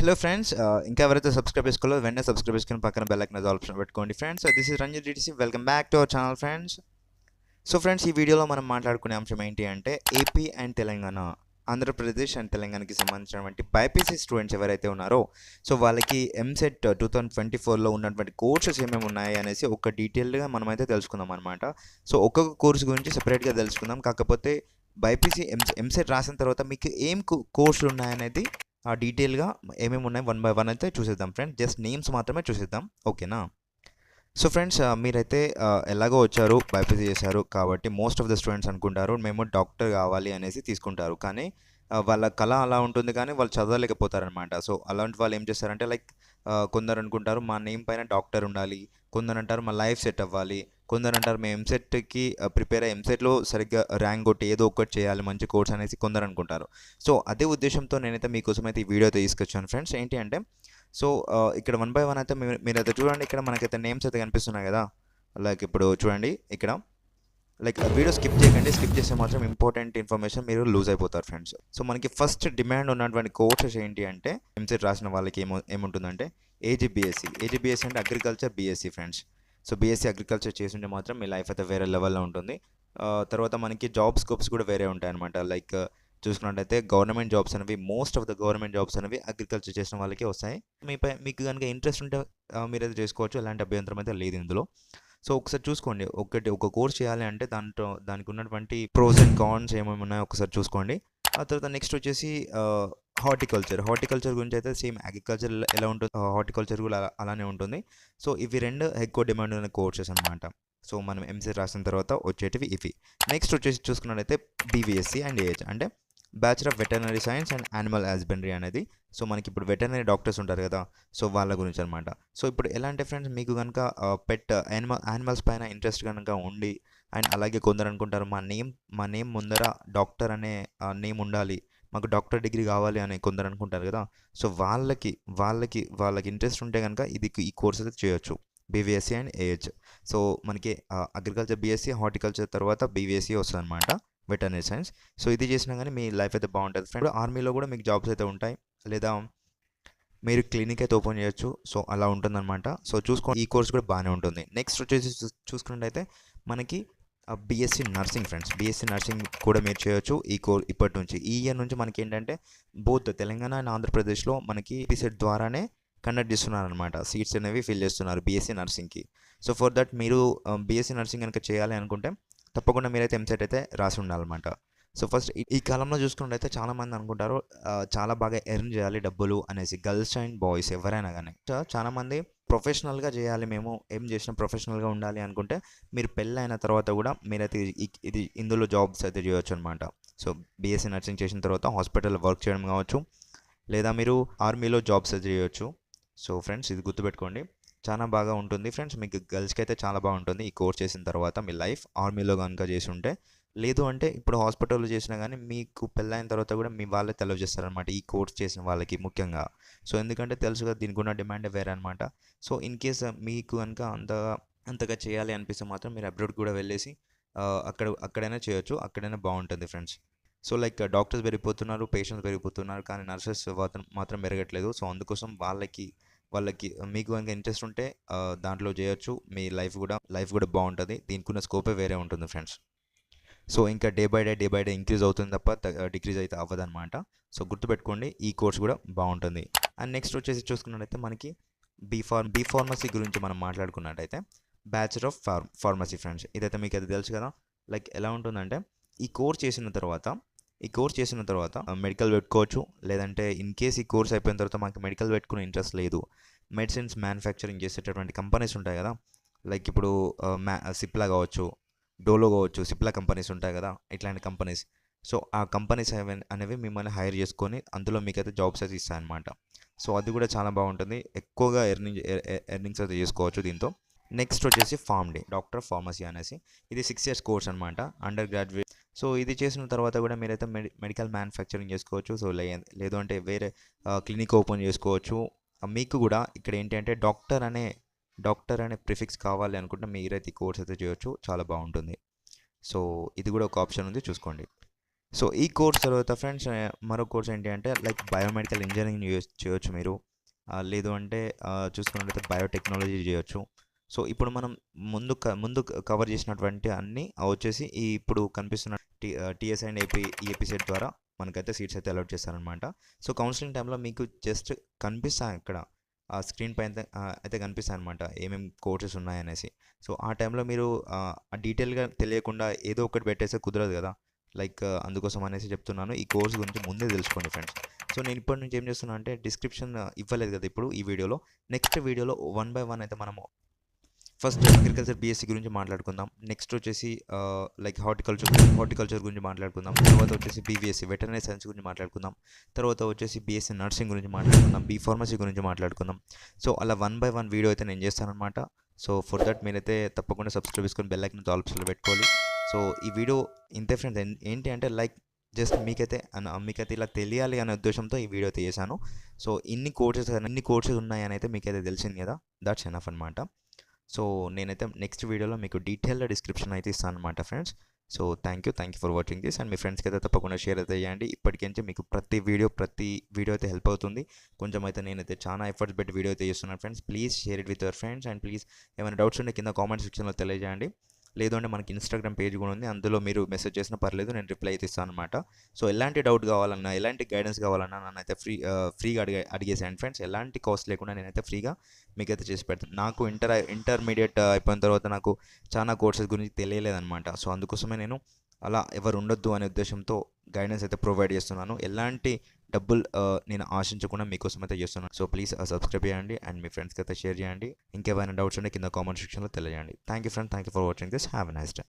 Hello friends, ఇంకా ఎవరైతే subscribe చేసుకోవాలో వెంటనే సబ్స్క్రైబ్ చేసుకుని పక్కన బెల్ ఐకాన్ ఆప్షన్ పెట్టుకోండి friends. This is Ranjith DTC. Welcome back to our channel friends. So friends, ఈ వీడియోలో మనం మాట్లాడుకునే అంశం ఏంటి అంటే AP and Telangana, Andhra Pradesh and తెలంగాణకి సంబంధించినటువంటి బైపీసీ స్టూడెంట్స్ ఎవరైతే ఉన్నారో సో వాళ్ళకి ఎంసెట్ 2024లో ఉన్నటువంటి కోర్సెస్ ఏమేమి ఉన్నాయి అనేసి ఒక డీటెయిల్డ్గా మనమైతే తెలుసుకుందాం అనమాట. సో ఒక్కొక్క కోర్స్ గురించి సెపరేట్గా తెలుసుకుందాం. కాకపోతే బైపీసీ ఎంసెట్ రాసిన తర్వాత మీకు ఏం కోర్సులు ఉన్నాయనేది డీటెయిల్గా ఏమేమి ఉన్నాయి వన్ బై వన్ అయితే చూసేద్దాం ఫ్రెండ్స్. జస్ట్ నేమ్స్ మాత్రమే చూసేద్దాం, ఓకేనా? సో ఫ్రెండ్స్, మీరైతే ఎలాగో వచ్చారు, బైపీసీ చేశారు కాబట్టి మోస్ట్ ఆఫ్ ద స్టూడెంట్స్ అనుకుంటారు మేము డాక్టర్ కావాలి అనేసి తీసుకుంటారు. కానీ వాళ్ళ కళ అలా ఉంటుంది కానీ వాళ్ళు చదవలేకపోతారనమాట. సో అలాంటి వాళ్ళు ఏం చేస్తారంటే కొందరు అనుకుంటారు మా నేమ్ పైన డాక్టర్ ఉండాలి, కొందరు అంటారు మా లైఫ్ సెట్ అవ్వాలి, కొందరు అంటారు మేము ఎంసెట్కి ప్రిపేర్ అయ్యి ఎంసెట్లో సరిగ్గా ర్యాంక్ కొట్టి ఏదో ఒకటి చేయాలి మంచి కోర్స్ అనేసి కొందరు అనుకుంటారు. సో అదే ఉద్దేశంతో నేనైతే మీకోసం అయితే ఈ వీడియో అయితే తీసుకొచ్చాను ఫ్రెండ్స్. ఏంటి అంటే సో ఇక్కడ వన్ బై వన్ అయితే మీరైతే చూడండి. ఇక్కడ మనకైతే నేమ్స్ అయితే కనిపిస్తున్నాయి కదా. ఇప్పుడు చూడండి, ఇక్కడ వీడియో స్కిప్ చేయకండి. స్కిప్ చేస్తే మాత్రం ఇంపార్టెంట్ ఇన్ఫర్మేషన్ మీరు లూజ్ అయిపోతారు ఫ్రెండ్స్. సో మనకి ఫస్ట్ డిమాండ్ ఉన్నటువంటి కోర్సెస్ ఏంటి అంటే ఎంసెట్ రాసిన వాళ్ళకి ఏముంటుందంటే ఏజీబీఎస్సీ అంటే agriculture BSc friends. So BSc agriculture చేస్తుంటే మాత్రం మీ లైఫ్ అయితే వేరే లెవెల్లో ఉంటుంది. తర్వాత మనకి జాబ్ స్కోప్స్ కూడా వేరే ఉంటాయి అనమాట. చూసుకున్నట్టయితే గవర్నమెంట్ జాబ్స్ అనేవి most of the government jobs అనేవి అగ్రికల్చర్ చేసిన వాళ్ళకే వస్తాయి. మీకు కనుక ఇంట్రెస్ట్ ఉంటే మీరైతే చేసుకోవచ్చు, ఎలాంటి అభ్యంతరం అయితే లేదు ఇందులో. సో ఒకసారి చూసుకోండి, ఒక కోర్స్ చేయాలి అంటే దానికి ఉన్నటువంటి ప్రోస్ అండ్ కాన్స్ ఏమేమి ఉన్నాయో ఒకసారి చూసుకోండి. ఆ తర్వాత నెక్స్ట్ వచ్చేసి హార్టికల్చర్ గురించి అయితే సేమ్ అగ్రికల్చర్ ఎలా ఉంటుంది, హార్టికల్చర్ కూడా అలానే ఉంటుంది. సో ఇవి రెండు ఎక్కువ డిమాండ్ ఉన్న కోర్సెస్ అనమాట. సో మనం ఎంసెట్ రాసిన తర్వాత వచ్చేటివి ఇవి. నెక్స్ట్ వచ్చేసి చూసుకున్నట్టయితే బీవీఎస్సీ అండ్ ఏహెచ్ అంటే bachelor of veterinary science and animal husbandry అనేది. సో మనకి ఇప్పుడు వెటర్నరీ డాక్టర్స్ ఉంటారు కదా, సో వాళ్ళ గురించి అనమాట. సో ఇప్పుడు ఎలా అంటే ఫ్రెండ్స్, మీకు కనుక పెట్ యానిమల్స్ పైన ఇంట్రెస్ట్ కనుక ఉండి అండ్ అలాగే కొందరు అనుకుంటారు మా నేమ్ ముందర డాక్టర్ అనే నేమ్ ఉండాలి, మాకు డాక్టర్ డిగ్రీ కావాలి అని కొందరు అనుకుంటారు కదా. సో వాళ్ళకి ఇంట్రెస్ట్ ఉంటే కనుక ఈ కోర్స్ అయితే చేయొచ్చు, బీవీఎస్సీ అండ్ ఏహెచ్. సో మనకి అగ్రికల్చర్ బీఎస్సీ, హార్టికల్చర్ తర్వాత బీవీఎస్సీ వస్తుంది అనమాట, వెటర్నరీ సైన్స్. సో ఇది చేసినా కానీ మీ లైఫ్ అయితే బాగుంటుంది ఫ్రెండ్. ఆర్మీలో కూడా మీకు జాబ్స్ అయితే ఉంటాయి, లేదా మీరు క్లినిక్ అయితే ఓపెన్ చేయొచ్చు. సో అలా ఉంటుందన్నమాట. సో చూసుకోండి, ఈ కోర్స్ కూడా బాగానే ఉంటుంది. నెక్స్ట్ వచ్చేసి చూసుకున్నట్టయితే మనకి BSc nursing friends. BSc nursing కూడా మీరు చేయొచ్చు ఇప్పటి నుంచి. ఈ ఇయర్ నుంచి మనకి ఏంటంటే బోత్ తెలంగాణ అండ్ ఆంధ్రప్రదేశ్లో మనకి ఎంసెట్ ద్వారానే కండక్ట్ చేస్తున్నారు అనమాట. సీట్స్ అనేవి ఫిల్ చేస్తున్నారు బీఎస్సీ నర్సింగ్కి. సో ఫర్ దట్ మీరు బీఎస్సీ నర్సింగ్ కనుక చేయాలి అనుకుంటే తప్పకుండా మీరైతే ఎంసెట్ అయితే రాసి ఉండాలన్నమాట. సో ఫస్ట్ ఈ కాలంలో చూసుకున్నట్టయితే చాలామంది అనుకుంటారు చాలా బాగా ఎర్న్ చేయాలి డబ్బులు అనేసి, గర్ల్స్ అండ్ బాయ్స్ ఎవరైనా కానీ. చాలామంది ప్రొఫెషనల్గా చేయాలి, మేము ఏం చేసినా ప్రొఫెషనల్గా ఉండాలి అనుకుంటే మీరు పెళ్ళి అయిన తర్వాత కూడా మీరైతే ఇందులో జాబ్స్ అయితే చేయొచ్చు అనమాట. సో బీఎస్సీ నర్సింగ్ చేసిన తర్వాత హాస్పిటల్లో వర్క్ చేయడం కావచ్చు, లేదా మీరు ఆర్మీలో జాబ్స్ అయితే చేయొచ్చు. సో ఫ్రెండ్స్, ఇది గుర్తుపెట్టుకోండి, చాలా బాగా ఉంటుంది ఫ్రెండ్స్. మీకు గర్ల్స్కి అయితే చాలా బాగుంటుంది ఈ కోర్స్ చేసిన తర్వాత మీ లైఫ్. ఆర్మీలో కనుక చేసి ఉంటే, లేదు అంటే ఇప్పుడు హాస్పిటల్లో చేసినా కానీ మీకు పెళ్ళైన తర్వాత కూడా మీ వాళ్ళే తెలియజేస్తారనమాట ఈ కోర్స్ చేసిన వాళ్ళకి ముఖ్యంగా. సో ఎందుకంటే తెలుసు కదా, దీనికి ఉన్న డిమాండే వేరే అనమాట. సో ఇన్ కేస్ మీకు కనుక అంతగా చేయాలి అనిపిస్తే మాత్రం మీరు అబ్రాడ్ కూడా వెళ్ళేసి అక్కడైనా చేయొచ్చు, అక్కడైనా బాగుంటుంది ఫ్రెండ్స్. సో డాక్టర్స్ పెరిగిపోతున్నారు, పేషెంట్స్ పెరిగిపోతున్నారు, కానీ నర్సెస్ మాత్రం పెరగట్లేదు. సో అందుకోసం వాళ్ళకి మీకు కనుక ఇంట్రెస్ట్ ఉంటే దాంట్లో చేయొచ్చు. మీ లైఫ్ కూడా బాగుంటుంది. దీనికి ఉన్న స్కోపే వేరే ఉంటుంది ఫ్రెండ్స్. సో ఇంకా డే బై డే ఇంక్రీజ్ అవుతుంది తప్ప డిక్రీజ్ అయితే అవ్వదన్నమాట. సో గుర్తుపెట్టుకోండి, ఈ కోర్స్ కూడా బాగుంటుంది. అండ్ నెక్స్ట్ వచ్చేసి చూసుకున్నట్టయితే మనకి బీ ఫార్మసీ గురించి మనం మాట్లాడుకున్నట్టయితే బ్యాచులర్ ఆఫ్ ఫార్మసీ ఫ్రెండ్స్. ఇదైతే మీకు అది తెలుసు కదా. ఎలా ఉంటుందంటే ఈ కోర్స్ చేసిన తర్వాత మెడికల్ పెట్టుకోవచ్చు, లేదంటే ఇన్ కేస్ ఈ కోర్స్ అయిపోయిన తర్వాత మాకు మెడికల్ పెట్టుకునే ఇంట్రెస్ట్ లేదు, మెడిసిన్స్ మ్యానుఫ్యాక్చరింగ్ చేసేటటువంటి కంపెనీస్ ఉంటాయి కదా, ఇప్పుడు సిప్లా కావచ్చు, డోలో కావచ్చు, సిప్లా కంపెనీస్ ఉంటాయి కదా, ఇట్లాంటి కంపెనీస్. సో ఆ కంపెనీస్ అనేవి మిమ్మల్ని హైర్ చేసుకొని అందులో మీకైతే జాబ్స్ అయితే ఇస్తాయన్నమాట. సో అది కూడా చాలా బాగుంటుంది, ఎక్కువగా ఎర్నింగ్స్ అయితే చేసుకోవచ్చు దీంతో. నెక్స్ట్ వచ్చేసి pharm D, doctor of pharmacy అనేసి. ఇది 6 years కోర్స్ అనమాట, అండర్ గ్రాడ్యుయేట్. సో ఇది చేసిన తర్వాత కూడా మీరైతే మెడికల్ మ్యానుఫ్యాక్చరింగ్ చేసుకోవచ్చు. సో లేదు అంటే వేరే క్లినిక్ ఓపెన్ చేసుకోవచ్చు. మీకు కూడా ఇక్కడ ఏంటి అంటే డాక్టర్ అనే ప్రిఫిక్స్ కావాలి అనుకుంటే మీరైతే ఈ కోర్స్ అయితే చేయొచ్చు, చాలా బాగుంటుంది. సో ఇది కూడా ఒక ఆప్షన్ ఉంది, చూసుకోండి. సో ఈ కోర్స్ తర్వాత ఫ్రెండ్స్ మరో కోర్స్ ఏంటి అంటే లైక్ బయోమెడికల్ ఇంజనీరింగ్ చేయొచ్చు మీరు. లేదు అంటే చూసుకున్నట్లయితే బయోటెక్నాలజీ చేయొచ్చు. సో ఇప్పుడు మనం ముందు కవర్ చేసినటువంటి అన్నీ వచ్చేసి ఈ ఇప్పుడు కనిపిస్తున్న టీఎస్ అండ్ ఏపీ సెట్ ద్వారా మనకైతే సీట్స్ అయితే అలాట్ చేస్తారనమాట. సో కౌన్సిలింగ్ టైంలో మీకు జస్ట్ కనిపిస్తాయి ఇక్కడ ఆ స్క్రీన్ పైన అయితే కనిపిస్తాయి అనమాట ఏమేమి కోర్సెస్ ఉన్నాయనేసి. సో ఆ టైంలో మీరు డీటెయిల్గా తెలియకుండా ఏదో ఒకటి పెట్టేస్తే కుదరదు కదా. లైక్ అందుకోసం అనేసి చెప్తున్నాను. ఈ కోర్స్ గురించి ముందే తెలుసుకోండి ఫ్రెండ్స్. సో నేను ఇప్పటి నుంచి ఏం చేస్తున్నా అంటే డిస్క్రిప్షన్ ఇవ్వలేదు కదా ఇప్పుడు ఈ వీడియోలో. నెక్స్ట్ వీడియోలో 1 బై 1 అయితే మనము ఫస్ట్ అగ్రికల్చర్ బీఎస్సీ గురించి మాట్లాడుకుందాం. నెక్స్ట్ వచ్చేసి లైక్ హార్టికల్చర్ గురించి మాట్లాడుకుందాం. తర్వాత వచ్చేసి బీవీఎస్సీ వెటర్నరీ సైన్స్ గురించి మాట్లాడుకుందాం. తర్వాత వచ్చేసి బీఎస్సీ నర్సింగ్ గురించి మాట్లాడుకుందాం. బీ ఫార్మసీ గురించి మాట్లాడుకుందాం. సో అలా 1 బై 1 వీడియో అయితే నేను చేస్తానన్నమాట. సో ఫర్ దట్ మీరైతే తప్పకుండా సబ్స్క్రైబ్ చేసుకొని బెల్ ఐకాన్ ఆల్ ఆప్షన్లో పెట్టుకోవాలి. సో ఈ వీడియో ఇంతే ఫ్రెండ్స్. ఏంటి అంటే లైక్ జస్ట్ మీకైతే ఇలా తెలియాలి అనే ఉద్దేశంతో ఈ వీడియో అయితే చేశాను. సో ఇన్ని కోర్సెస్ ఉన్నాయని అయితే మీకైతే తెలిసింది కదా. దట్స్ ఎనఫ్ అనమాట. సో నేనైతే నెక్స్ట్ వీడియోలో మీకు డీటెయిల్డ్ డిస్క్రిప్షన్ అయితే ఇస్తాను అనమాట friends. So thank you for watching this. And మీ ఫ్రెండ్స్కి అయితే తప్పకుండా షేర్ అయితే చేయండి. ఇప్పటికించి మీకు ప్రతి వీడియో అయితే హెల్ప్ అవుతుంది. కొంచెం అయితే నేనైతే చాలా ఎఫర్ట్స్ పెట్టి వీడియో అయితే చేస్తున్నాను friends. Please share it with your friends and please ఏమైనా డౌట్స్ ఉంటే కింద కామెంట్ సెక్షన్లో తెలియజేయండి. లేదు అంటే మనకి ఇన్స్టాగ్రామ్ పేజ్ కూడా ఉంది, అందులో మీరు మెసేజ్ చేసినా పర్లేదు, నేను రిప్లై అయితే ఇస్తాను అనమాట. సో ఎలాంటి డౌట్ కావాలన్నా ఎలాంటి గైడెన్స్ కావాలన్నా నన్నైతే ఫ్రీగా అడిగేసేయండి ఫ్రెండ్స్. ఎలాంటి కాస్ట్ లేకుండా నేనైతే ఫ్రీగా మీకైతే చేసి పెడతాను. నాకు ఇంటర్మీడియట్ అయిపోయిన తర్వాత నాకు చాలా కోర్సెస్ గురించి తెలియలేదన్నమాట. సో అందుకోసమే నేను అలా ఎవరు ఉండొద్దు అనే ఉద్దేశంతో గైడెన్స్ అయితే ప్రొవైడ్ చేస్తున్నాను. ఎలాంటి డబ్బులు నేను ఆశించకుండా మీకోసం అయితే చేస్తున్నాను. సో ప్లీజ్ సబ్స్క్రైబ్ చేయండి అండ్ మీ ఫ్రెండ్స్కి అయితే షేర్ చేయండి. ఇంకేమైనా డౌట్స్ ఉంటే కింద కామెంట్ సెక్షన్లో తెలియజేయండి. Thank you friend, thank you for watching this. Have a nice day.